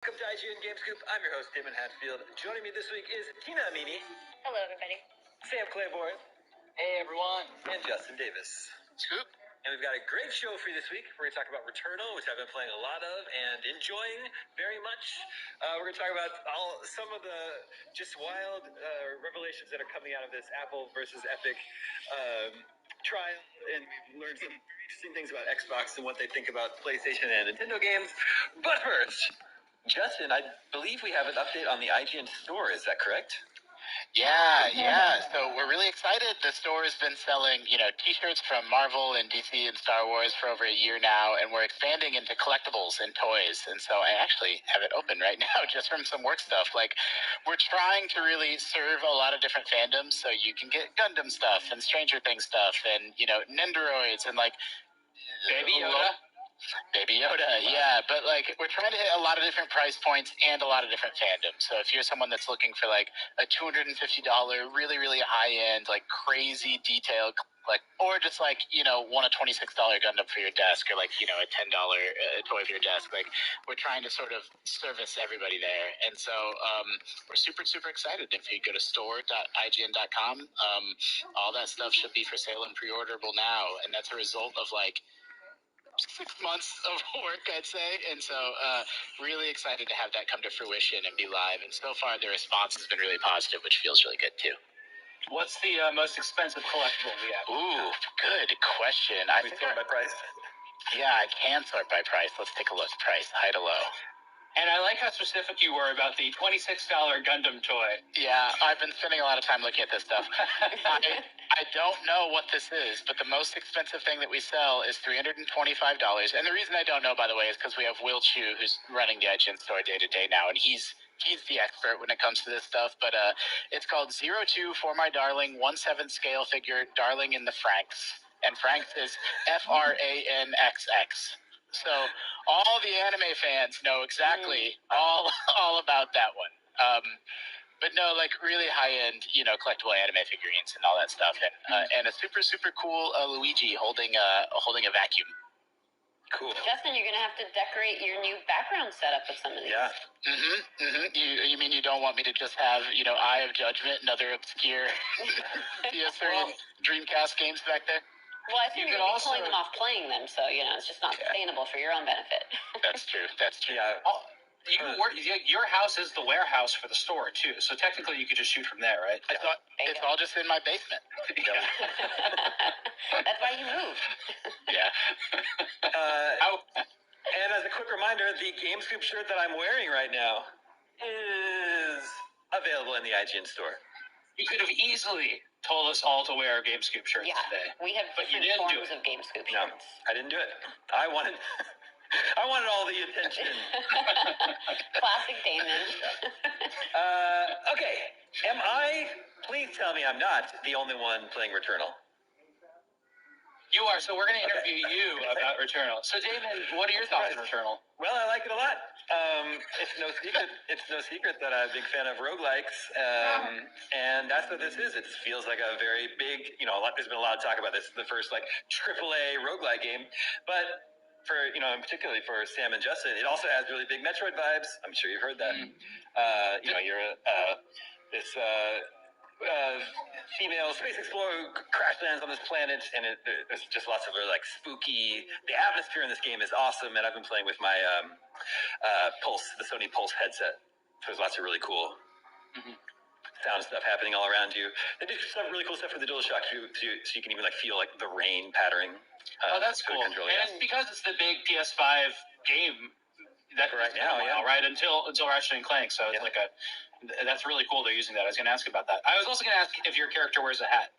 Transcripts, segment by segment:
Welcome to IGN Gamescoop. I'm your host, Damon Hatfield. Joining me this week is Tina Amini. Hello, everybody. Sam Claiborne. Hey, everyone. And Justin Davis. Scoop. And we've got a great show for you this week. We're going to talk about Returnal, which I've been playing a lot of and enjoying very much. We're going to talk about some of the just wild revelations that are coming out of this Apple versus Epic trial. And we've learned some very interesting things about Xbox and what they think about PlayStation and Nintendo games. But first, Justin, I believe we have an update on the IGN store. Is that correct? Yeah. So we're really excited. The store has been selling, T-shirts from Marvel and DC and Star Wars for over a year now, and we're expanding into collectibles and toys. And so I actually have it open right now just from some work stuff. Like, we're trying to really serve a lot of different fandoms, so you can get Gundam stuff and Stranger Things stuff and, Nendoroids and, Baby Yoda. Baby Yoda, yeah. But, we're trying to hit a lot of different price points and a lot of different fandoms. So if you're someone that's looking for, a $250, really, really high-end, crazy detailed, or just, want a $26 Gundam for your desk or, a $10 toy for your desk. We're trying to sort of service everybody there. And so we're super, super excited. If you go to store.ign.com, all that stuff should be for sale and pre-orderable now. And that's a result of, 6 months of work, I'd say. And so really excited to have that come to fruition and be live. And so far, the response has been really positive, which feels really good, too. What's the most expensive collectible we have? Ooh, good question. We sort by price. Yeah, I can sort by price. Let's take a look. Price, high to low. And I like how specific you were about the $26 Gundam toy. Yeah, I've been spending a lot of time looking at this stuff. I don't know what this is, but the most expensive thing that we sell is $325. And the reason I don't know, by the way, is because we have Will Chu, who's running the IGN store day to day now, and he's the expert when it comes to this stuff. But it's called 02 for my darling 1/7 scale figure, darling in the Franks. And Franks is FRANXX. So all the anime fans know exactly all about that one. But no, really high-end, collectible anime figurines and all that stuff, and a super, super cool Luigi holding a vacuum. Cool. Justin, you're going to have to decorate your new background setup with some of these. Yeah. You mean you don't want me to just have, Eye of Judgment and other obscure PS3 and Dreamcast games back there? Well, I think you're going to be pulling them off playing them, so, it's just not sustainable for your own benefit. That's true. Yeah. Your house is the warehouse for the store, too, so technically you could just shoot from there, right? It's all just in my basement. That's why you moved. Yeah. And as a quick reminder, the Gamescoop shirt that I'm wearing right now is available in the IGN store. You could have easily told us all to wear Gamescoop shirts today. We have different forms of Gamescoop shirts. No, I didn't do it. I wanted all the attention. Classic Damon. Okay. Please tell me I'm not the only one playing Returnal. You are, so we're going to interview you about Returnal. So, Damon, what are your thoughts on Returnal? Well, I like it a lot. It's no secret that I'm a big fan of roguelikes, and that's what this is. It feels like a very big, there's been a lot of talk about this. The first AAA roguelike game, but particularly for Sam and Justin, it also has really big Metroid vibes. I'm sure you've heard that. You're this female space explorer who crash lands on this planet, and there's just lots of spooky. The atmosphere in this game is awesome, and I've been playing with my the Sony Pulse headset. So there's lots of really cool sound stuff happening all around you. They do some really cool stuff for the DualShock too, so you can even feel the rain pattering. That's cool. And it's because it's the big PS5 game that right now, right until Ratchet and Clank. So it's that's really cool they're using that. I was going to ask about that. I was also going to ask if your character wears a hat.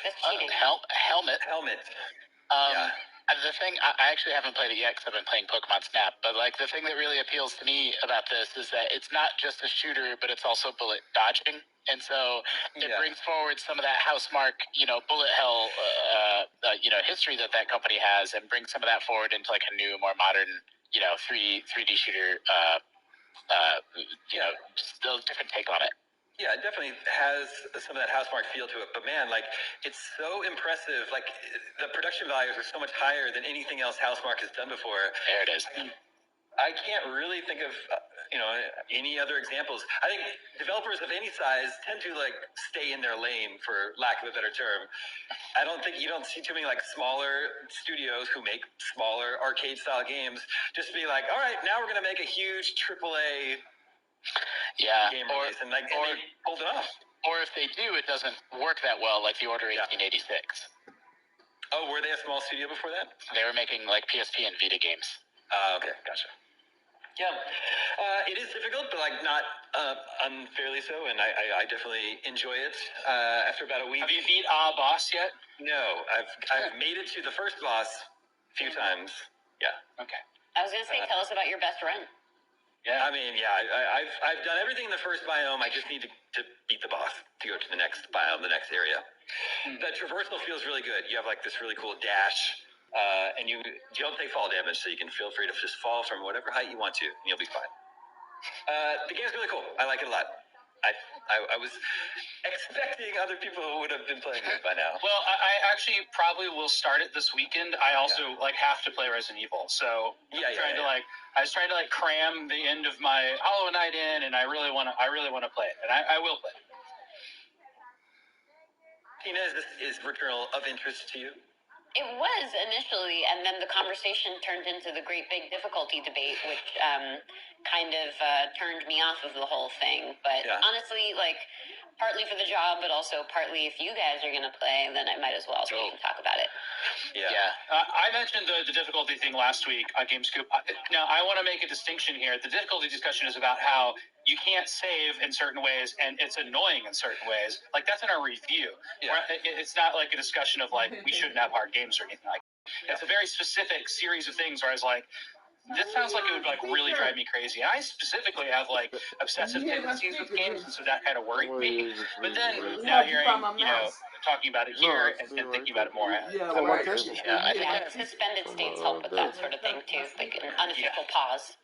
That's cheating. Helmet. Yeah. The thing, I actually haven't played it yet because I've been playing Pokemon Snap, but the thing that really appeals to me about this is that it's not just a shooter, but it's also bullet dodging. And so it brings forward some of that Housemarque, bullet hell, history that company has, and brings some of that forward into a new, more modern, 3D shooter, still different take on it. Yeah, it definitely has some of that Housemarque feel to it. But man, it's so impressive. The production values are so much higher than anything else Housemarque has done before. There it is. I can't really think of any other examples. I think developers of any size tend to like stay in their lane, for lack of a better term. I don't think you don't see too many like smaller studios who make smaller arcade style games just be like, all right, now we're going to make a huge AAA game release, and they pulled it off. Or if they do, it doesn't work that well, like the Order 1886. Oh, were they a small studio before that? They were making like PSP and Vita games. Okay, gotcha. Yeah, it is difficult, but like not unfairly so, and I definitely enjoy it. After about a week. Have you beat a boss yet? No, I've made it to the first boss a few times. Yeah. Okay. I was gonna say, tell us about your best run. Yeah, I mean, I've done everything in the first biome. I just need to beat the boss to go to the next biome, the next area. The traversal feels really good. You have like this really cool dash. And you don't take fall damage, so you can feel free to just fall from whatever height you want to, and you'll be fine. The game's really cool. I like it a lot. I was expecting other people would have been playing it by now. Well, I actually probably will start it this weekend. I also have to play Resident Evil, so I was trying to cram the end of my Hollow Knight in, and I really want to play it, and I will play it. Tina, is Returnal of interest to you? It was initially, and then the conversation turned into the great big difficulty debate, which kind of turned me off of the whole thing. But honestly, partly for the job, but also partly if you guys are going to play, then I might as well, so we can talk about it. Yeah. I mentioned the difficulty thing last week on GameScoop. Now, I want to make a distinction here. The difficulty discussion is about how you can't save in certain ways, and it's annoying in certain ways. Like, that's in our review. Yeah. It's not like a discussion of, we shouldn't have hard games or anything like that. It's a very specific series of things where I was like, this sounds like it would really drive me crazy. I specifically have obsessive tendencies with games, and so that kind of worried me. But then now hearing talking about it here and thinking about it more, I think suspended states help with that sort of thing too, like an unofficial pause.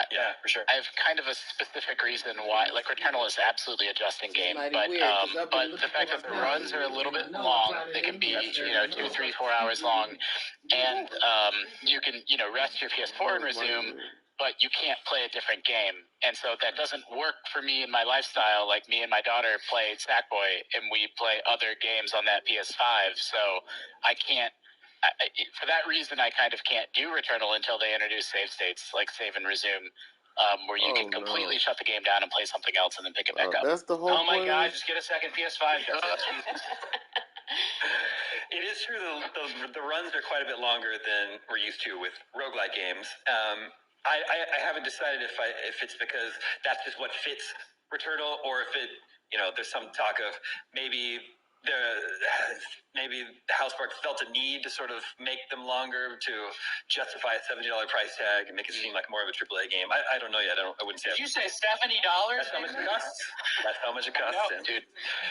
Yeah, for sure. I have kind of a specific reason why, Returnal is absolutely a adjusting game, but the fact that the runs are a little bit long, they can be 2, 3, 4 hours long, and you can rest your PS4 and resume, but you can't play a different game, and so that doesn't work for me in my lifestyle. Like, me and my daughter play Sackboy, and we play other games on that PS5, so I can't. For that reason, I kind of can't do Returnal until they introduce save states, like save and resume, where you can completely shut the game down and play something else and then pick it back up. That's the whole Oh my God, just get a second PS5. It is true, the runs are quite a bit longer than we're used to with roguelike games. I haven't decided if it's because that's just what fits Returnal, or if there's some talk of maybe the Housemarque felt a need to sort of make them longer to justify a $70 price tag and make it seem like more of a AAA game. I don't know yet. I wouldn't say. Did you say $70? That's how much it costs. That's how much it costs. Dude,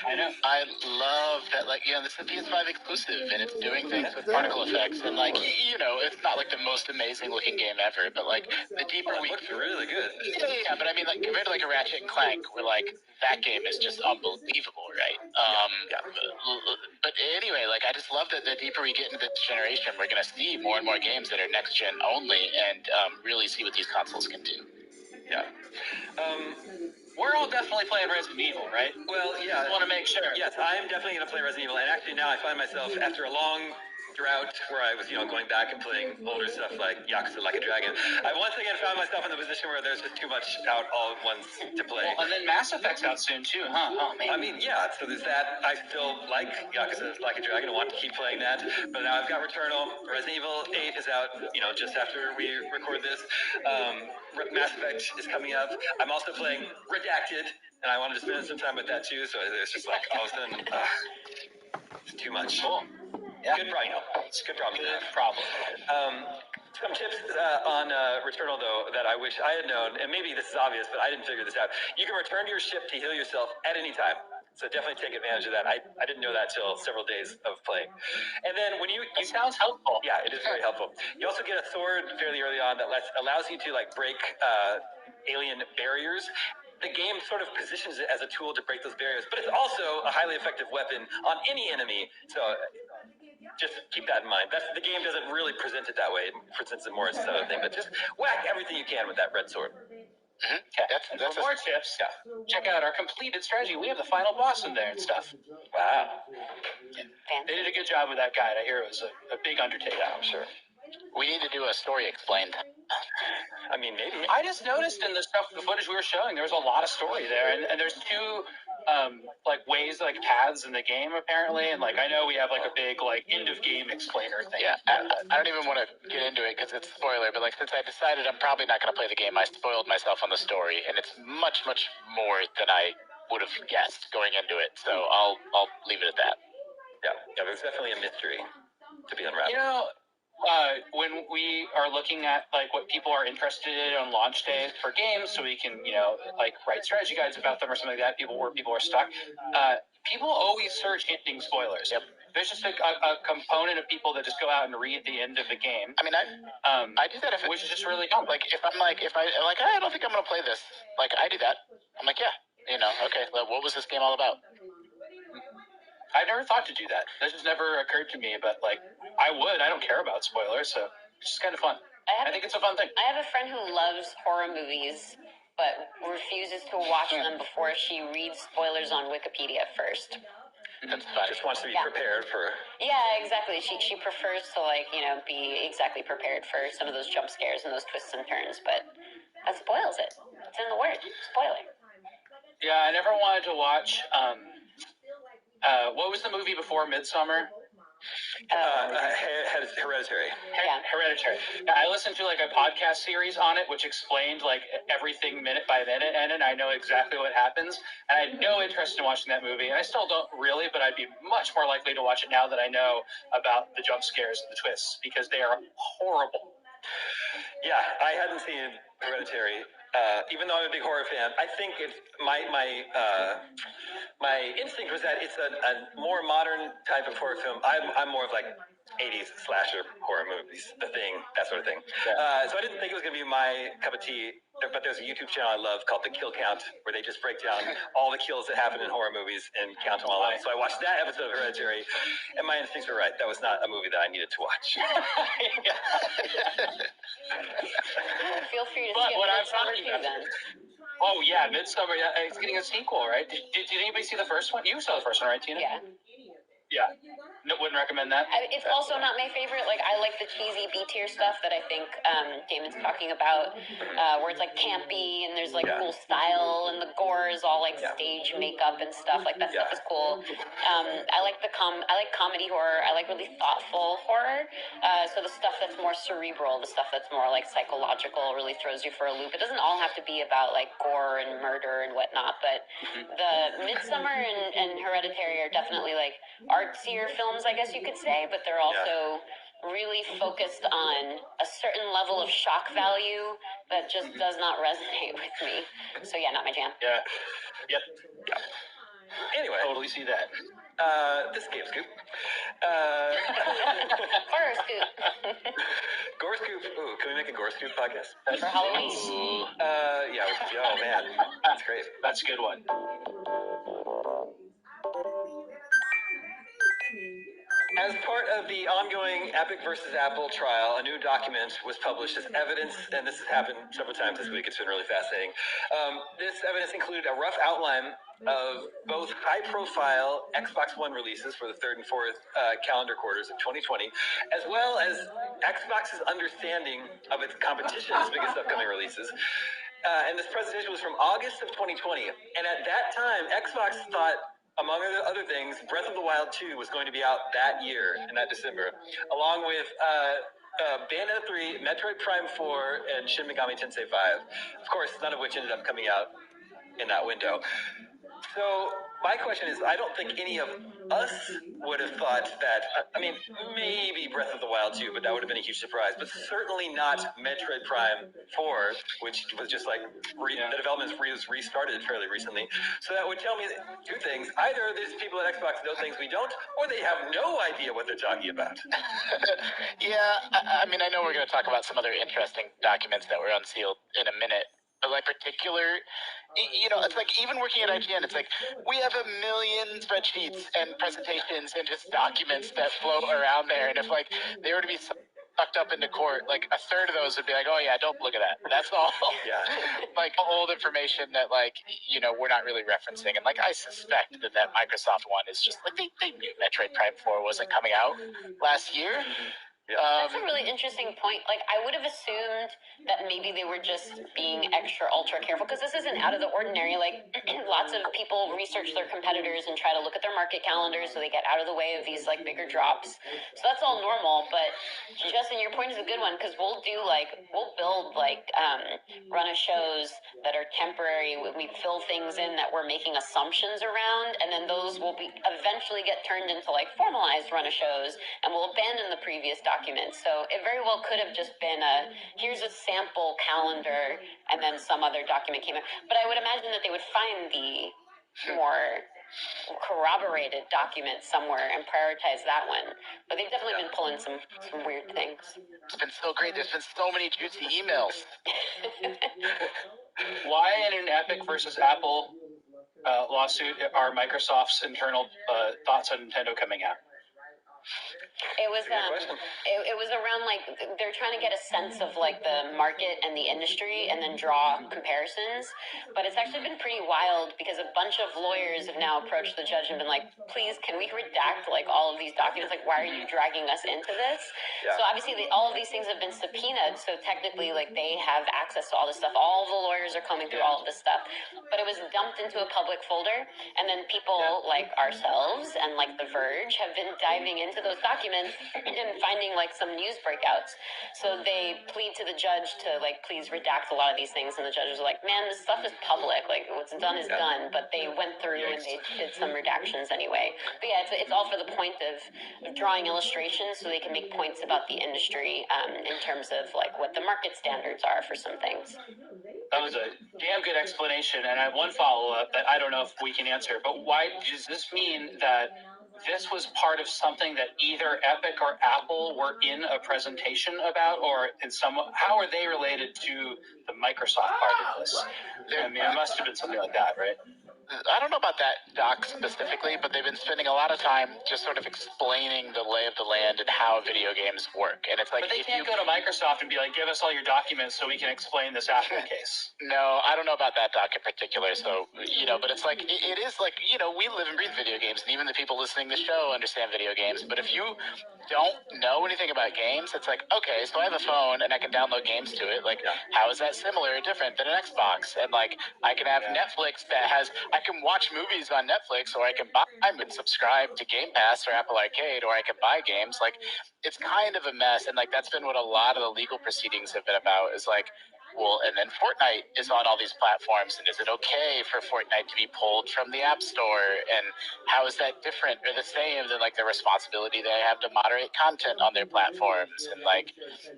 I know. I love that. This is a PS5 exclusive, and it's doing things with particle effects, and it's not the most amazing looking game ever, but the deeper it looks really good. Yeah, but I mean, compared to a Ratchet and Clank, where that game is just unbelievable, right? But anyway, I just love that the deeper we get into this generation, we're going to see more and more games that are next gen only, and really see what these consoles can do. Yeah. We're all definitely playing Resident Evil, right? Well, yeah. I want to make sure. Yes, I'm definitely going to play Resident Evil, and actually now I find myself, after a long drought where I was, going back and playing older stuff like Yakuza Like a Dragon, I once again found myself in the position where there's just too much out all at once to play. Well, and then Mass Effect's out soon too, huh? Oh, man. I mean, yeah, so there's that. I still like Yakuza Like a Dragon and want to keep playing that, but now I've got Returnal. Resident Evil 8 is out, just after we record this. Mass Effect is coming up. I'm also playing Redacted, and I wanted to spend some time with that too, so it's just all of a sudden, it's too much. Cool. Yeah. Good problem. It's a good problem. Good problem. Some tips on Returnal, though, that I wish I had known, and maybe this is obvious, but I didn't figure this out. You can return to your ship to heal yourself at any time. So definitely take advantage of that. I didn't know that till several days of playing. And then when you it sounds helpful. Yeah, it is very helpful. You also get a sword fairly early on that allows you to break alien barriers. The game sort of positions it as a tool to break those barriers, but it's also a highly effective weapon on any enemy. So just keep that in mind. The game doesn't really present it that way. It presents it more as another thing, but just whack everything you can with that red sword. Mm-hmm. Okay. That's for more tips. Yeah. Check out our completed strategy. We have the final boss in there and stuff. Wow. Yeah. They did a good job with that guide. I hear it was a big undertaking. I'm sure. We need to do a story explained. I mean, maybe. I just noticed in the footage we were showing, there was a lot of story there, and there's two ways, like paths in the game apparently, and like I know we have like a big like end of game explainer thing. Yeah, I don't even want to get into it because it's a spoiler, but like since I decided I'm probably not going to play the game, I spoiled myself on the story, and it's much more than I would have guessed going into it. So I'll leave it at that. Yeah, there's definitely a mystery to be unwrapped. You know, when we are looking at like what people are interested in on launch day for games, so we can like write strategy guides about them or something like that. People are stuck. People always search ending spoilers. Yep. There's just a component of people that just go out and read the end of the game. I mean, I do that which is just really dumb. Like if I'm like I don't think I'm gonna play this. Like I do that. I'm like yeah, okay. Well, what was this game all about? I never thought to do that. This has never occurred to me, but like I would. I don't care about spoilers, so it's just kind of fun. I think it's a fun thing. I have a friend who loves horror movies, but refuses to watch them before she reads spoilers on Wikipedia first. That's fun. Just wants to be prepared for. Yeah, exactly. She prefers to be exactly prepared for some of those jump scares and those twists and turns, but that spoils it. It's in the word. Spoiler. Yeah, I never wanted to watch. What was the movie before Midsommar? Hereditary. Hereditary. I listened to like a podcast series on it, which explained like everything minute by minute, and I know exactly what happens. And I had no interest in watching that movie, and I still don't really, but I'd be much more likely to watch it now that I know about the jump scares and the twists, because they are horrible. Yeah, I hadn't seen Hereditary. Even though I'm a big horror fan, I think it's my instinct was that it's a more modern type of horror film. I'm more of like 80s slasher horror movies, The Thing, that sort of thing. So I didn't think it was going to be my cup of tea. But there's a YouTube channel I love called The Kill Count, where they just break down all the kills that happen in horror movies and count them all up. So I watched that episode of Hereditary, and my instincts were right. That was not a movie that I needed to watch. Feel free to skip Midsommar too, then. Oh, yeah, Midsommar. Yeah, it's getting a sequel, right? Did anybody see the first one? You saw the first one, right, Tina? Yeah. Yeah. No, wouldn't recommend that. It's also not my favorite. Like, I like the cheesy B-tier stuff that I think Damon's talking about, where it's like campy and there's like cool style and the gore is all like stage makeup and stuff. Like that stuff is cool. I like comedy horror. I like really thoughtful horror. So the stuff that's more cerebral, the stuff that's more like psychological, really throws you for a loop. It doesn't all have to be about like gore and murder and whatnot, but the Midsommar and Hereditary are definitely like artsier films, I guess you could say, but they're also really focused on a certain level of shock value that just does not resonate with me. So yeah, not my jam. Yeah. Yep. Anyway. Totally see that. This Game Scoop. Horror Scoop. Gore Scoop. Ooh, can we make a Gore Scoop podcast? For Halloween? Yeah. Oh, man. That's great. That's a good one. As part of the ongoing Epic versus Apple trial, a new document was published as evidence, and this has happened several times this week. It's been really fascinating. This evidence included a rough outline of both high-profile Xbox One releases for the third and fourth calendar quarters of 2020, as well as Xbox's understanding of its competition's biggest upcoming releases. And this presentation was from August of 2020. And at that time, Xbox thought, among other things, Breath of the Wild 2 was going to be out that year, in that December, along with Bayonetta 3, Metroid Prime 4, and Shin Megami Tensei 5. Of course, none of which ended up coming out in that window. So my question is, I don't think any of us would have thought that, I mean, maybe Breath of the Wild 2, but that would have been a huge surprise, but certainly not Metroid Prime 4, which was just like, the development was restarted fairly recently. So that would tell me two things. Either these people at Xbox know things we don't, or they have no idea what they're talking about. Yeah, I mean, I know we're going to talk about some other interesting documents that were unsealed in a minute, but like particular, it's like even working at IGN, it's like we have a million spreadsheets and presentations and just documents that float around there, and if like they were to be sucked up into court, like a third of those would be like, oh yeah, don't look at that. That's all. Yeah. Like old information that like we're not really referencing, and like I suspect that Microsoft one is just like they knew Metroid Prime 4 wasn't coming out last year. That's a really interesting point. Like, I would have assumed that maybe they were just being extra ultra careful, because this isn't out of the ordinary. Like, lots of people research their competitors and try to look at their market calendars so they get out of the way of these like bigger drops. So that's all normal. But Justin, your point is a good one, because we'll build like run of shows that are temporary. We fill things in that we're making assumptions around, and then those will be eventually get turned into like formalized run of shows, and we'll abandon the previous documents. So it very well could have just been here's a sample calendar, and then some other document came in. But I would imagine that they would find the more corroborated document somewhere and prioritize that one. But they've definitely been pulling some weird things. It's been so great. There's been so many juicy emails. Why in an Epic versus Apple lawsuit are Microsoft's internal thoughts on Nintendo coming out? It was it was around like they're trying to get a sense of like the market and the industry and then draw comparisons. But it's actually been pretty wild, because a bunch of lawyers have now approached the judge and been like, please, can we redact like all of these documents? Like, why are you dragging us into this? Yeah. So obviously all of these things have been subpoenaed, so technically like they have access to all this stuff. All the lawyers are combing through all of this stuff, but it was dumped into a public folder, and then people like ourselves and like The Verge have been diving into those documents and finding like some news breakouts. So they plead to the judge to like please redact a lot of these things, and the judge was like, man, this stuff is public, like what's done is done. But they went through and they did some redactions anyway. But yeah, it's all for the point of drawing illustrations so they can make points about the industry in terms of like what the market standards are for some things. That was a damn good explanation, and I have one follow-up that I don't know if we can answer, but why does this mean that this was part of something that either Epic or Apple were in a presentation about, or how are they related to the Microsoft part of this? I mean, it must have been something like that, right? I don't know about that doc specifically, but they've been spending a lot of time just sort of explaining the lay of the land and how video games work. And it's like, but they can't go to Microsoft and be like, give us all your documents so we can explain this Apple case. No, I don't know about that doc in particular. So, but it's like, it is like, we live and breathe video games, and even the people listening to the show understand video games. But if you don't know anything about games, it's like, okay, so I have a phone and I can download games to it. Like, how is that similar or different than an Xbox? And like, I can have Netflix that has, I can watch movies on Netflix, or I can buy and subscribe to Game Pass or Apple Arcade, or I can buy games. Like, it's kind of a mess. And like, that's been what a lot of the legal proceedings have been about, is like, well, and then Fortnite is on all these platforms, and is it okay for Fortnite to be pulled from the App Store? And how is that different or the same than like the responsibility they have to moderate content on their platforms? And like,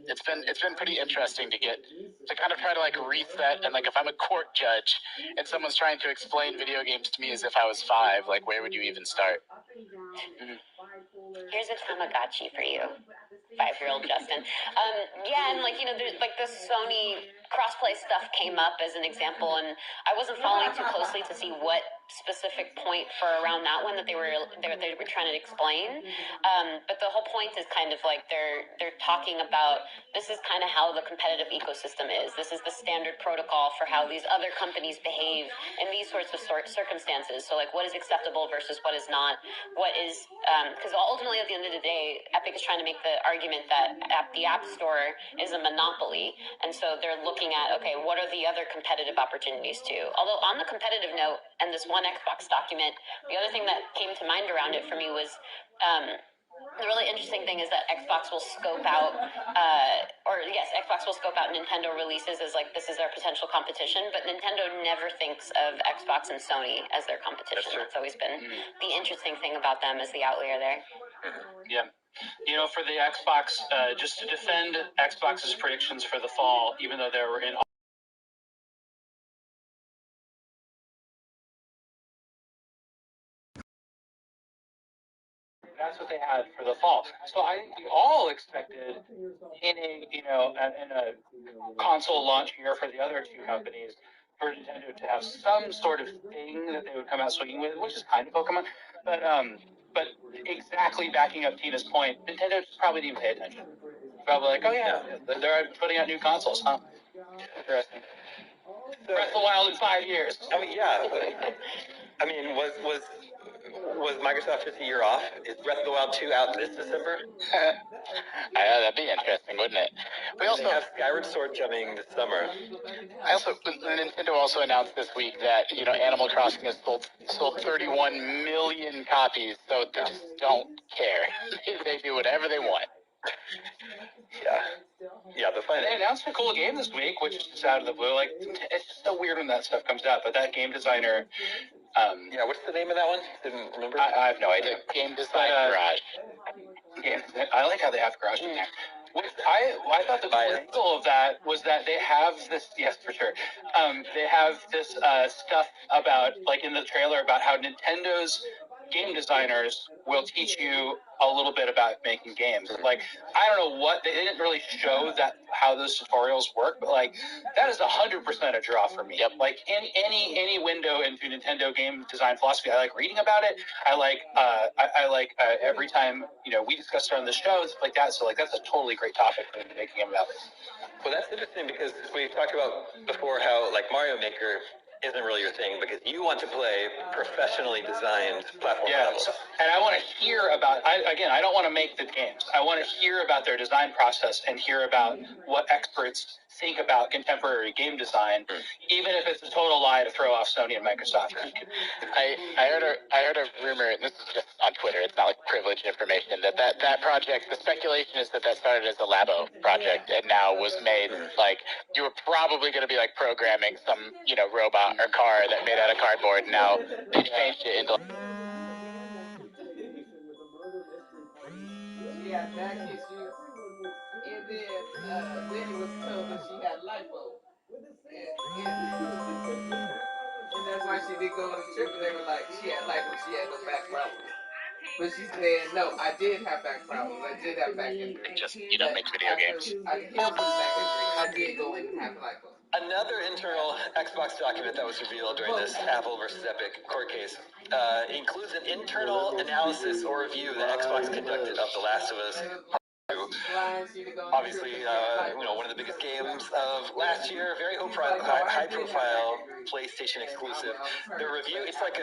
it's been pretty interesting to kind of try to like reset. And like, if I'm a court judge and someone's trying to explain video games to me as if I was 5, like, where would you even start? Mm-hmm. Here's a Tamagotchi for you, 5-year-old Justin. Yeah, and like, there's like the Sony crossplay stuff came up as an example, and I wasn't following too closely to see what specific point for around that one that they were trying to explain. But the whole point is kind of like they're talking about, this is kind of how the competitive ecosystem is. This is the standard protocol for how these other companies behave in these sorts of circumstances. So like, what is acceptable versus what is not? What is, because ultimately at the end of the day, Epic is trying to make the argument that the App Store is a monopoly. And so they're looking at, okay, what are the other competitive opportunities too? Although on the competitive note, and this one Xbox document, the other thing that came to mind around it for me was, the really interesting thing is that Xbox will scope out, Xbox will scope out Nintendo releases as like, this is our potential competition, but Nintendo never thinks of Xbox and Sony as their competition. That's always been the interesting thing about them, as the outlier there. Yeah. For the Xbox, just to defend Xbox's predictions for the fall, even though they were in that's what they had for the fall. So I think we all expected in a console launch year for the other two companies, for Nintendo to have some sort of thing that they would come out swinging with, which is kind of Pokemon. But exactly backing up Tina's point, Nintendo just probably didn't pay attention. Probably like, oh yeah, they're putting out new consoles, huh? Interesting. Breath of the Wild in 5 years. I mean, yeah. I mean, was Microsoft just a year off? Is Breath of the Wild 2 out this December? That'd be interesting, wouldn't it? We also have Skyward Sword coming this summer. Nintendo also announced this week that Animal Crossing has sold 31 million copies, so they just don't care. They do whatever they want. Yeah, they announced a cool game this week, which is just out of the blue. Like, it's just so weird when that stuff comes out. But that game designer, what's the name of that one? Didn't remember. I have no idea. Game Design Garage. Yeah, I like how they have Garage in there. I thought the cool angle of that was that they have this. Yes, for sure. They have this stuff about, like in the trailer, about how Nintendo's game designers will teach you a little bit about making games. Like, I don't know what they didn't really show that how those tutorials work, but like that is 100% a draw for me. Yep. Like any window into Nintendo game design philosophy, I like reading about it. I like every time we discuss it on the show, it's like that. So like that's a totally great topic for them to make a game about it. Well, that's interesting because we talked about before how like Mario Maker isn't really your thing because you want to play professionally designed platform levels. And I want to hear about, I don't want to make the games. I want to hear about their design process and hear about what experts think about contemporary game design, even if it's a total lie to throw off Sony and Microsoft. I heard a rumor, and this is just on Twitter, it's not like privileged information, that project, the speculation is that started as a Labo project and now was made, like, you were probably going to be like programming some, robot or car that made out of cardboard, and now they changed it into... Yeah, back issue. And then Lenny was told that she had lipo. And that's why she didn't go on the trip. They were like, she had lipo, she had no back problems. But she said, no, I did have back problems. I did have back injury. Just, you don't make video games. I healed from back injury. I did go in and have lipo. Another internal Xbox document that was revealed during this Apple versus Epic court case includes an internal analysis or review that Xbox conducted of The Last of Us. Obviously, one of the biggest games of last year, very high-profile PlayStation exclusive. The review, it's like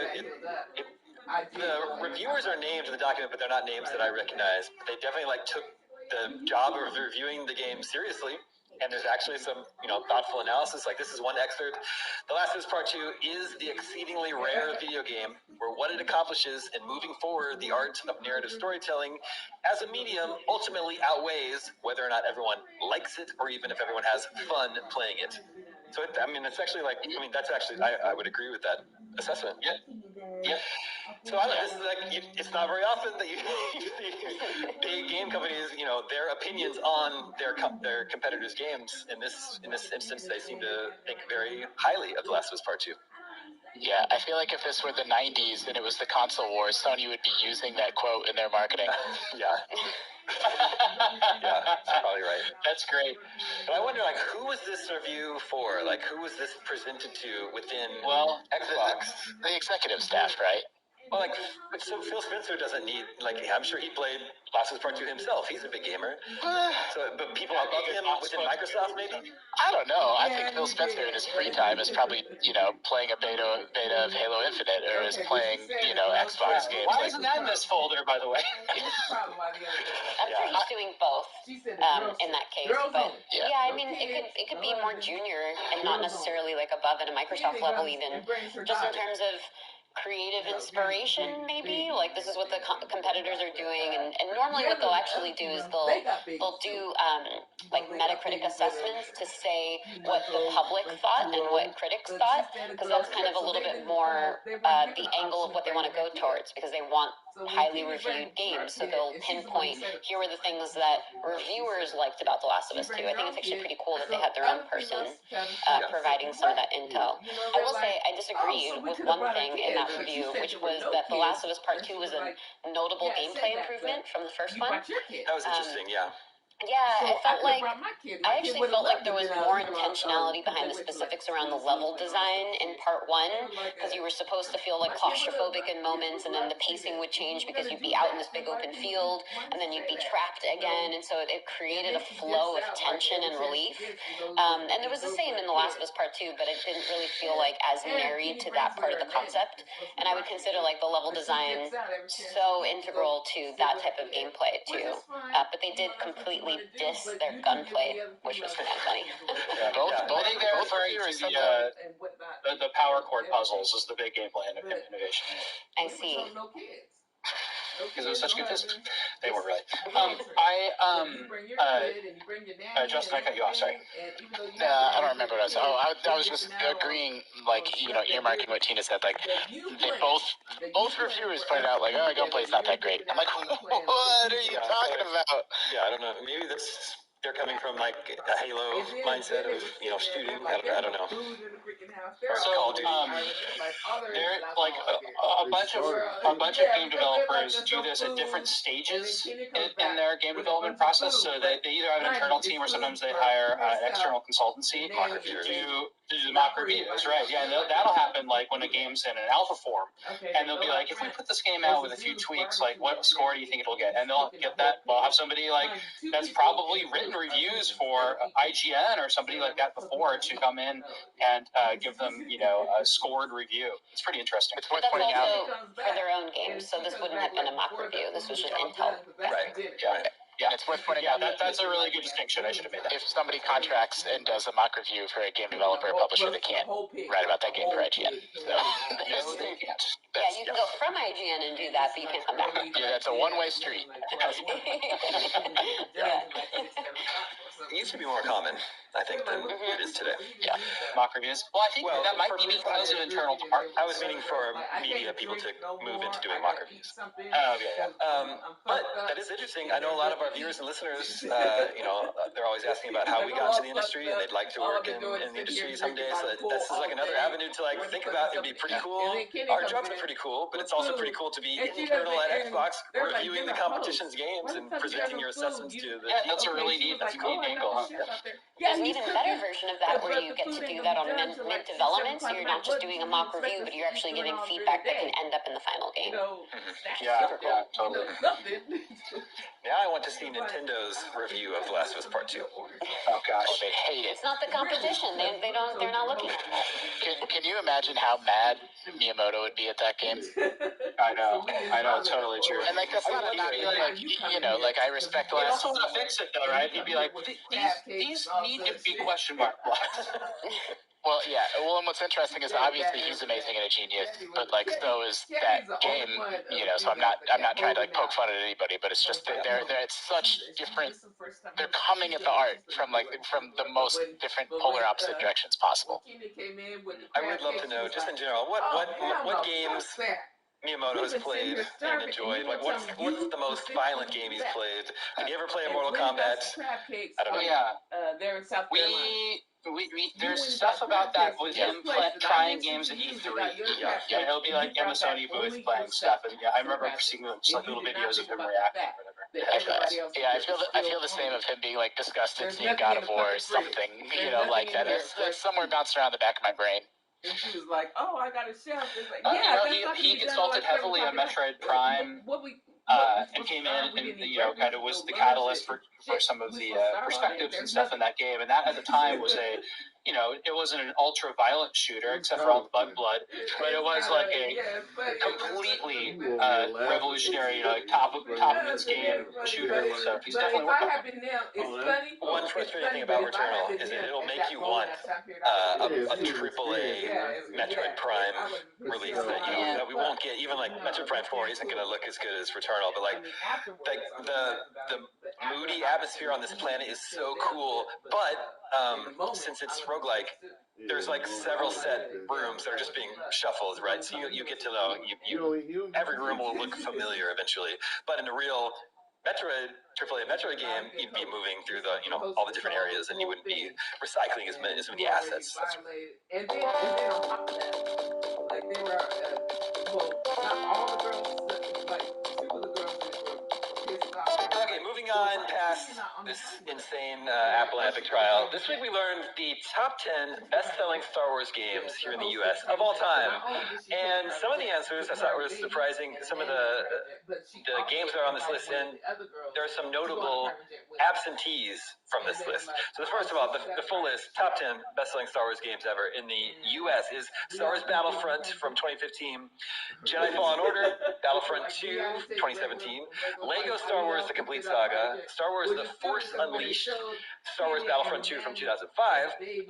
the reviewers are named in the document, but they're not names that I recognize. They definitely took the job of reviewing the game seriously. And there's actually some, thoughtful analysis. Like, this is one excerpt. The Last of Us Part 2 is the exceedingly rare video game where what it accomplishes in moving forward the art of narrative storytelling as a medium ultimately outweighs whether or not everyone likes it or even if everyone has fun playing it. So, it's actually that's actually, I would agree with that assessment. Yeah. So this is it's not very often that you see big game companies, their opinions on their competitors' games. In this instance, they seem to think very highly of The Last of Us Part 2. Yeah, I feel like if this were the 90s and it was the console wars, Sony would be using that quote in their marketing. Yeah. Yeah, that's probably right. That's great. But I wonder, who was this review for? Who was this presented to within Xbox? The executive staff, right? Well, so Phil Spencer doesn't need, I'm sure he played Last of Us Part 2 himself. He's a big gamer. But people above him within Microsoft, maybe? I don't know. I think Phil Spencer in his free time is probably, playing a beta of Halo Infinite or is playing, Xbox games. Why isn't that in this folder, by the way? I'm sure he's doing both in that case. But yeah, it could be more junior and not necessarily above at a Microsoft level even. Just in terms of creative inspiration, maybe this is what the competitors are doing, and normally what they'll actually do is they'll do Metacritic assessments to say what the public thought and what critics thought, because that's kind of a little bit more the angle of what they want to go towards, because they want highly reviewed games. So they'll pinpoint, here were the things that reviewers liked about The Last of Us 2. I think it's actually pretty cool that they had their own person providing some of that intel. I will say I disagreed with one thing in that review, which was that The Last of Us Part 2 was a notable gameplay improvement from the first one. That was interesting, yeah. Yeah, I actually felt like there was more intentionality behind the specifics around the level design in part 1, because you were supposed to feel like claustrophobic in moments, and then the pacing would change because you'd be out in this big open field, and then you'd be trapped again, and so it created a flow of tension and relief. And it was the same in The Last of Us Part 2, but it didn't really feel like as married to that part of the concept, and I would consider like the level design so integral to that type of gameplay too. But they did completely diss their gunplay, which was kind of funny. Both I think they're referring to the power chord puzzles as the big gameplay innovation. I see. Because it was such good physics. They weren't really. Justin, I cut you off. Sorry. I don't remember what I was. I was just agreeing, like, earmarking what Tina said. Like, they both reviewers pointed out, like, gunplay's not that great. I'm like, what are you talking about? Yeah, I don't know. Maybe they're coming from like a Halo mindset of shooting. I don't know. Or Call of Duty. They're like a bunch of game developers do this at different stages in their game development process. So they either have an internal team or sometimes they hire an external consultancy to do the mock reviews, right? Yeah, and that'll happen like when a game's in an alpha form, and they'll be like, if we put this game out with a few tweaks, like what score do you think it'll get? And they'll get that. They'll have somebody like that's probably written reviews for IGN or somebody like that before to come in and give them, a scored review. It's pretty interesting. It's worth That's pointing out also for their own games, so this wouldn't have been a mock review. This was just intel. Right. Yeah, it's worth pointing out that's a really good distinction. I should have made that. if somebody contracts and does a mock review for a game developer or publisher, they can't write about that game for IGN. So They can't. Yeah, you can go from IGN and do that, but you can't come back. yeah, that's a one-way street. It used to be more common, I think, than it is today. Yeah. Mock reviews. Well, I think that might be because of internal department. I was meaning for media people to move into doing mock reviews. Oh, yeah. But that is interesting. I know a lot of our viewers and listeners, they're always asking about how we got into the industry, and they'd like to work in the industry someday. So this is like another avenue to like think about. It'd be pretty cool. Our jobs are pretty cool, but it's also pretty cool to be internal at Xbox, reviewing the competition's games and presenting your assessments to the team. That's a really neat angle, huh? There's an even better version of that where you get to do that on mid-development, so you're not just doing a mock review, but you're actually giving feedback that can end up in the final game. Yeah, totally. Now I want to see Nintendo's review of The Last of Us Part 2. Oh gosh, They hate it. It's not the competition. They're not looking at it. Can you imagine how mad Miyamoto would be at that game? I know, totally true. And like that's not even like I respect The He Last. also want to fix it though, right? He'd be like, these need to be question mark blocks. Well, yeah. Well, and what's interesting is obviously he's amazing and a genius, but like so is that game. So I'm not trying to like poke fun at anybody, but it's just they're it's such different. They're coming at the art from the most different polar opposite directions possible. I would love to know, just in general, what games Miyamoto has played and enjoyed. Like, what's the most violent game he's played? Did you ever play a Mortal Kombat? I don't know. There's stuff about that with him trying games at E3. Yeah, he'll be like in the Sony booth playing stuff, and I remember seeing like little videos of him reacting or whatever. I feel the same of him being like disgusted seeing God of War or something, like that. It's somewhere bounced around the back of my brain. And she was like, "Oh, I got a shelf." It's like, he consulted heavily on Metroid Prime. And came in and kind of was the catalyst for some of the perspectives and stuff in that game. And that at the time was it wasn't an ultra violent shooter except for all the bug blood, but it was like a completely revolutionary, top of its game shooter. So he's definitely working on it. One frustrating thing about Returnal is that it'll make you want a AAA Metroid Prime release that we won't get. Even like Metroid Prime 4 isn't going to look as good as Returnal. Returnal, but like the moody atmosphere on this planet is so cool. But since it's roguelike, there's like several set rooms that are just being shuffled, right? So you get to know every room will look familiar eventually. But in a real Metroid, AAA Metroid game, you'd be moving through the all the different areas, and you wouldn't be recycling as many assets. And then on top of that, like they were, well, not all the girls, like two of the girls that were pissed off. Okay, moving on past this insane Apple Epic trial. This week we learned the top 10 best-selling Star Wars games here in the U.S. of all time. And some of the answers I thought were surprising. Some of the games that are on this list, and there are some notable absentees from this list. So first of all, the full list, top 10 best-selling Star Wars games ever in the U.S. is Star Wars Battlefront from 2015, Jedi Fallen Order, Battlefront 2, 2017, Lego Star Wars The Complete Saga, Star Wars The Force Unleashed, Star Wars Battlefront 2 from 2005,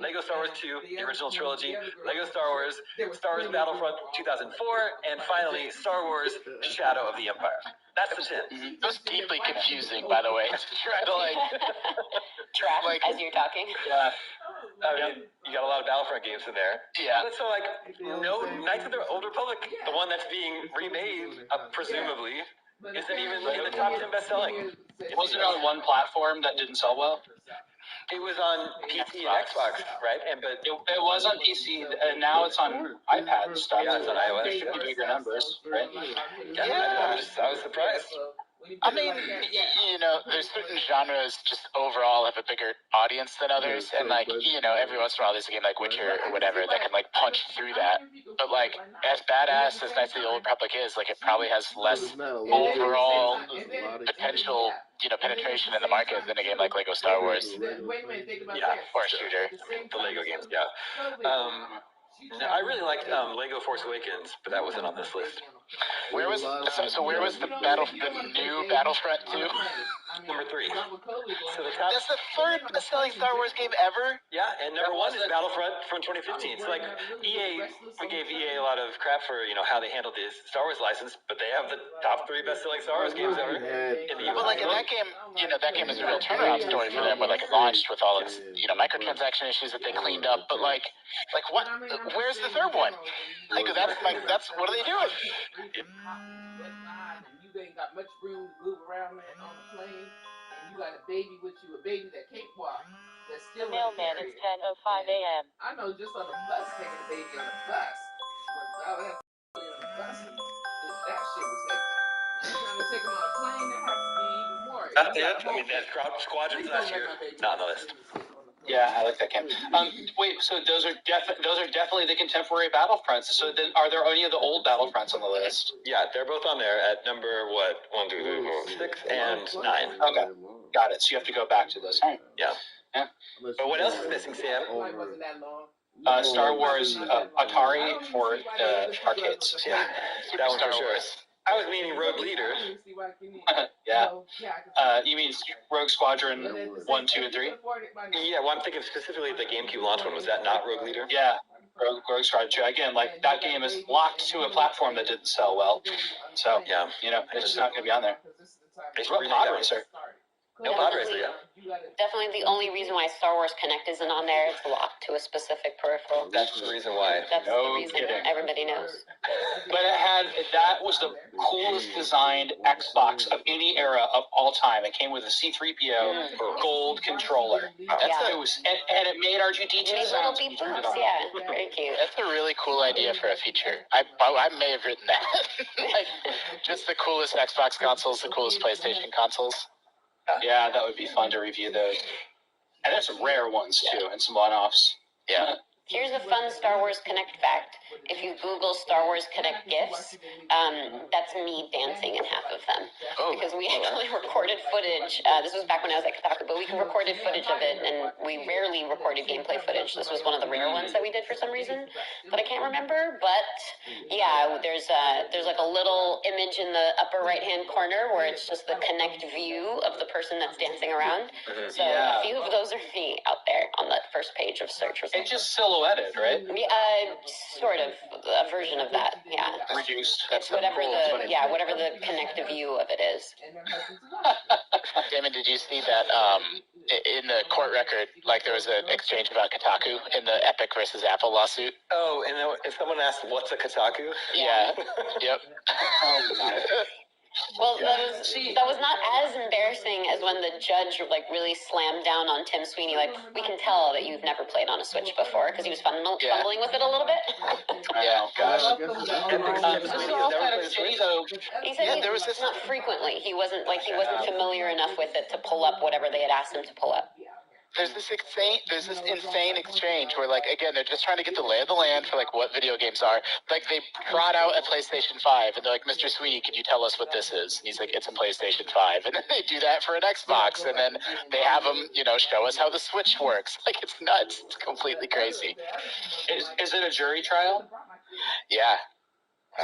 Lego Star Wars 2, the original trilogy, Lego Star Wars Battlefront 2004, and finally Star Wars Shadow of the Empire. That's the 10. It was deeply confusing, by the way, to try to track as you're talking. Yeah. I mean, you got a lot of Battlefront games in there. Yeah. But so, no, Knights of the Old Republic, the one that's being remade, presumably, isn't even in the top 10 best-selling. Was it on one platform that didn't sell well? It was on PC and Xbox, right? But it was on PC, and now it's on iPad stuff. Yeah, it's on iOS. Bigger numbers, right? Yeah, I was surprised. I mean, there's certain genres just overall have a bigger audience than others, and every once in a while there's a game like Witcher or whatever that can punch through that. But as badass as Knights of the Old Republic is, it probably has less overall potential, penetration in the market than a game like Lego Star Wars. Yeah, or a shooter. The Lego games, yeah. I really liked Lego Force Awakens, but that wasn't on this list. Where was the new Battlefront 2? Number 3. So that's the third best-selling Star Wars game ever? Yeah, and number 1 is Battlefront from 2015. It's like EA, we gave EA a lot of crap for, how they handled this Star Wars license, but they have the top 3 best-selling Star Wars games ever in the US. Well, in that game, that game is a real turnaround story for them, where it launched with all its, microtransaction issues that they cleaned up, but what? Where's the third one? That's what are they doing? You ain't got much room to move around on the plane, and you got a baby with you, a baby that can't walk, that's still in the mailman, it's 10:05 a.m. I know, just on the bus, taking a baby on the bus. I would have to on the bus, and that shit was hectic. Trying to take him on a plane, that has to be even more. I mean, that Squadrons last year, not on the list. Yeah, I like that game. Wait, so those are definitely the contemporary Battlefronts. So then, are there any of the old Battlefronts on the list? Yeah, they're both on there at number 1, 2, 3, 4, 6, and 9. Okay, got it. So you have to go back to those. Yeah. But what else is missing, Sam? Wasn't that long? Star Wars Atari for arcades. Yeah, that one for sure. I was meaning Rogue Leader. Yeah. You mean Rogue Squadron 1, 2, and 3? Yeah, well, I'm thinking specifically the GameCube launch one. Was that not Rogue Leader? Yeah. Rogue Squadron 2. Again, that game is locked to a platform that didn't sell well. So, yeah, it's just not going to be on there. What about Pod Racer? No Pod Racer, yeah. Definitely the only reason why Star Wars Connect isn't on there is locked to a specific peripheral. That's the reason why. That's the reason everybody knows. But that was the coolest designed Xbox of any era of all time. It came with a C-3PO gold controller. And it made R2-D2 little beep boots, yeah. Very cute. That's a really cool idea for a feature. I may have written that. Just the coolest Xbox consoles, the coolest PlayStation consoles. Yeah, that would be fun to review those. And there's some rare ones, too, and some one-offs. Yeah. Here's a fun Star Wars Connect fact. If you Google Star Wars Connect GIFs, that's me dancing in half of them. Oh. Because we actually recorded footage. This was back when I was at Kotaku, but we recorded footage of it, and we rarely recorded gameplay footage. This was one of the rare ones that we did for some reason that I can't remember. But yeah, there's like a little image in the upper right-hand corner where it's just the Connect view of the person that's dancing around. So a few of those are me out there on the first page of search results. It just silhouettes silhouetted, right? Sort of a version of that. Yeah. Reduced. That's Whatever cool. whatever the connective view of it is. Damon, did you see that in the court record, like there was an exchange about Kotaku in the Epic versus Apple lawsuit? Oh, and if someone asked, what's a Kotaku? Yeah. Yep. Well, that was not as embarrassing as when the judge really slammed down on Tim Sweeney. Like, we can tell that you've never played on a Switch before because he was fumbling with it a little bit. Yeah, gosh. He said there was not frequently. He wasn't familiar enough with it to pull up whatever they had asked him to pull up. There's this insane exchange where, like, again, they're just trying to get the lay of the land for, like, what video games are. Like, they brought out a PlayStation 5, and they're like, Mr. Sweeney, could you tell us what this is? And he's like, it's a PlayStation 5. And then they do that for an Xbox, and then they have them, show us how the Switch works. Like, it's nuts. It's completely crazy. Is it a jury trial? Yeah.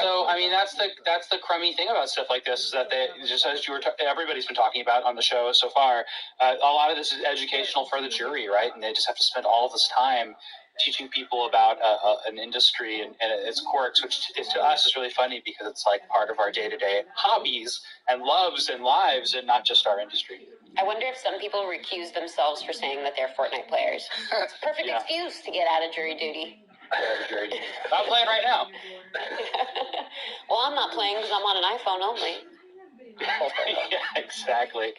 So, I mean, that's the crummy thing about stuff like this is that they, just as everybody's been talking about on the show so far, a lot of this is educational for the jury, right? And they just have to spend all this time teaching people about an industry and its quirks, which to us is really funny because it's like part of our day-to-day hobbies and loves and lives and not just our industry. I wonder if some people recuse themselves for saying that they're Fortnite players. It's a perfect excuse to get out of jury duty. I'm playing right now. Well, I'm not playing because I'm on an iPhone only. Yeah, exactly.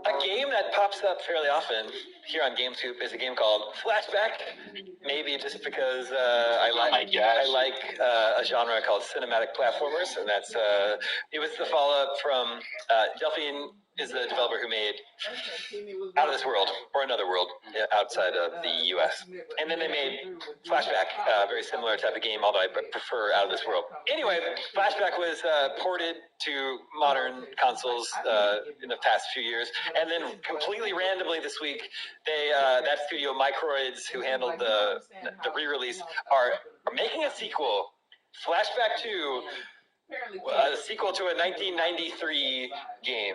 A game that pops up fairly often here on GameScoop is a game called Flashback. Maybe just because I like a genre called cinematic platformers, and that's it was the follow-up from Delphine is the developer who made Out of This World, or Another World, outside of the U.S. And then they made Flashback, a very similar type of game, although I prefer Out of This World. Anyway, Flashback was ported to modern consoles in the past few years, and then completely randomly this week, that studio, Microids, who handled the re-release, are making a sequel, Flashback 2, a sequel to a 1993 game.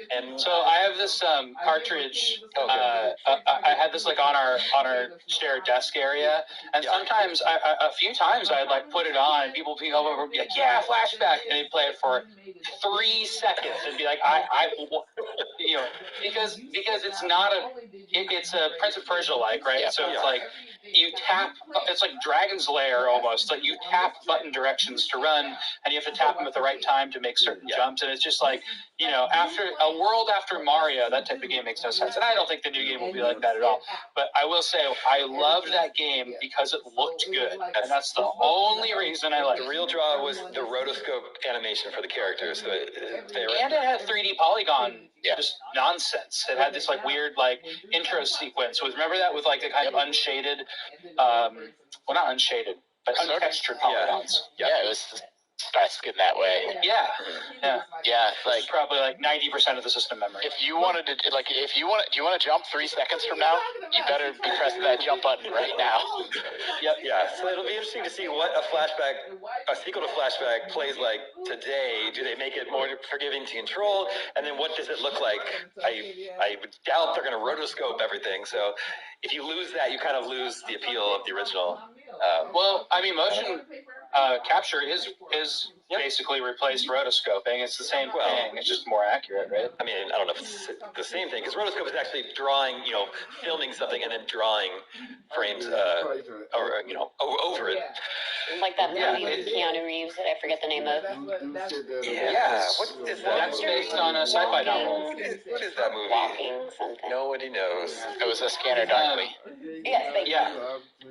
And so I have this cartridge. I had this like on our shared desk area, and sometimes a few times I'd like put it on, and people would come over and be like, "Yeah, Flashback," and they'd play it for 3 seconds and be like, because it's not it's a Prince of Persia like, right? Yeah, so it's like you tap, it's like Dragon's Lair almost. Like you tap button directions to run, and you have to tap them at the right time to make certain jumps. And it's just like, after a world after Mario, that type of game makes no sense. And I don't think the new game will be like that at all. But I will say, I loved that game because it looked good, and that's the only reason I liked it. The real draw was the rotoscope animation for the characters. So and it had 3D polygon. Just nonsense. It had this like weird like intro sequence. Remember that with like the kind of unshaded, well, not unshaded, but untextured polygons. Yeah, it was best in that way. Yeah. Like probably like 90% of the system memory. If you wanted to, do you want to jump 3 seconds from now? You better be pressing that jump button right now. Yeah. So it'll be interesting to see what a sequel to Flashback plays like today. Do they make it more forgiving to control? And then what does it look like? I would doubt they're going to rotoscope everything. So if you lose that, you kind of lose the appeal of the original. Well, I mean, motion capture is basically replaced rotoscoping. It's the same thing. It's just more accurate, right? I mean, I don't know if it's the same thing, because rotoscope is actually drawing, filming something and then drawing frames, over it. Like that movie with Keanu Reeves that I forget the name of. Yeah. What is that? That's based on a sci-fi novel. What is that movie? Walking something. Nobody knows. It was A Scanner Darkly. Yes, thank you.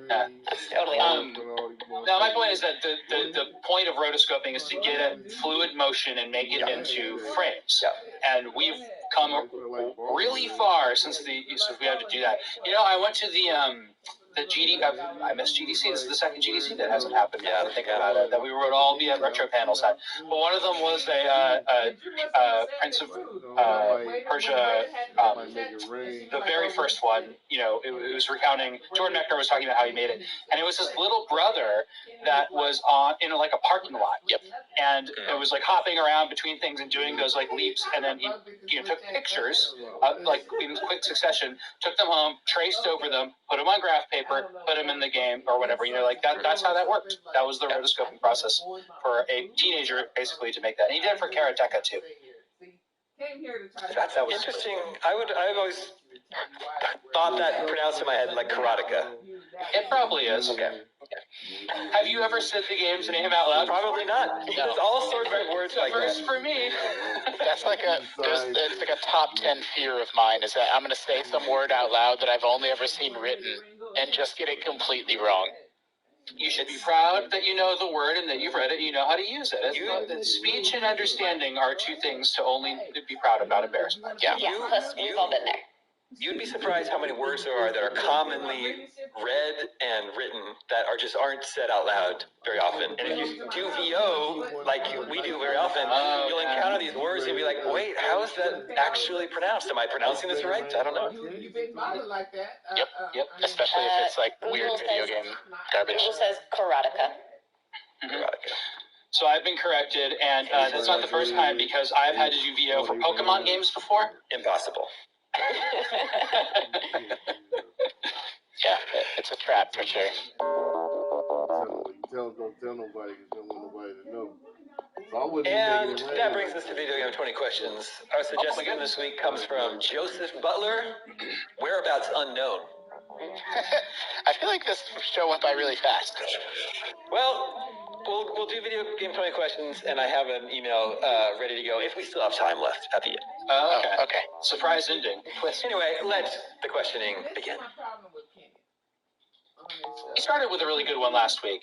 That's totally now, my point is that the point of rotoscoping is to get a fluid motion and make it into frames. And we've come really far since we had to do that. I went to I miss GDC. This is the second GDC that hasn't happened. Yeah, I think about it. That we would all be at retro panels at. But one of them was a Prince of Persia. The very first one. You know, it was recounting. Jordan Mechner was talking about how he made it, and it was his little brother that was in like a parking lot. Yep. And it was like hopping around between things and doing those like leaps, and then he took pictures like in quick succession, took them home, traced over them, put them on graph paper, put them in the game or whatever. You know, like that's how that worked. That was the rotoscoping process for a teenager basically to make that. And he did it for Karateka too. That was interesting. I've always thought that pronounced in my head like karateka. It probably is. Okay. Have you ever said the game's name out loud? Probably not. No. There's all sorts of words like that. First for me. That's like it's like a top 10 fear of mine is that I'm going to say some word out loud that I've only ever seen written and just get it completely wrong. You should be proud that you know the word and that you've read it and you know how to use it. Speech and understanding are two things to only be proud of, not embarrassed by. Yeah, plus we've all been there. You'd be surprised how many words there are that are commonly read and written that aren't said out loud very often. And if you do VO like we do very often, you'll encounter these words and you'll be like, wait, how is that actually pronounced? Am I pronouncing this right? I don't know. Yep. Especially if it's like weird video game garbage. Google says karateka. Karateka. So I've been corrected, and that's not the first time because I've had to do VO for Pokemon games before. Impossible. Yeah, it's a trap for sure. Don't tell nobody because you don't want nobody to know. So and that brings us to Video Game 20 questions. Our suggestion this week comes from Joseph Butler, whereabouts unknown. I feel like this show went by really fast. Well, we'll do Video Game 20 questions, and I have an email ready to go if we still have time left at the end. Okay. Surprise ending. Twist. Anyway, let the questioning begin. You started with a really good one last week.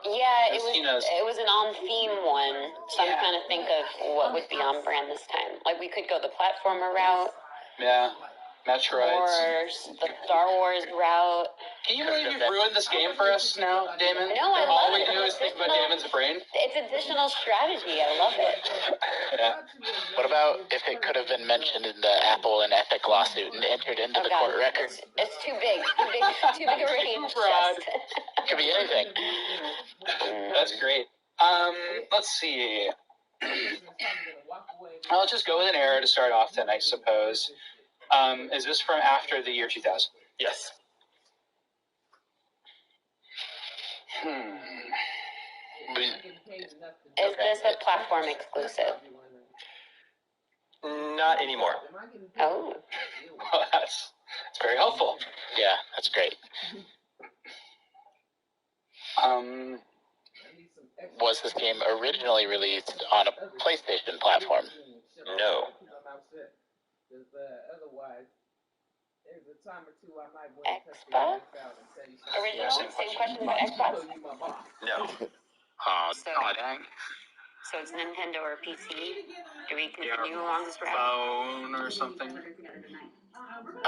Yeah, it was an on-theme one, so I'm trying to think of what would be on brand this time. Like, we could go the platformer route. Yeah. Metroids. Or the Star Wars route. Can you believe you've ruined this game for us now, Damon? No, I love it. All we do is think about Damon's brain. It's additional strategy. I love it. Yeah. What about if it could have been mentioned in the Apple and Epic lawsuit and entered into the court record? It's too big. Too big a range. Could be anything. That's great. Let's see. I'll just go with an error to start off then, I suppose. Is this from after the year 2000? Yes. Is this a platform exclusive? Not anymore. Oh. Well, that's very helpful. Yeah, that's great. Was this game originally released on a PlayStation platform? No. Xbox? Original? Same question about Xbox? No. Oh, dang. So it's Nintendo or PC? Do we continue along this route? Phone or something?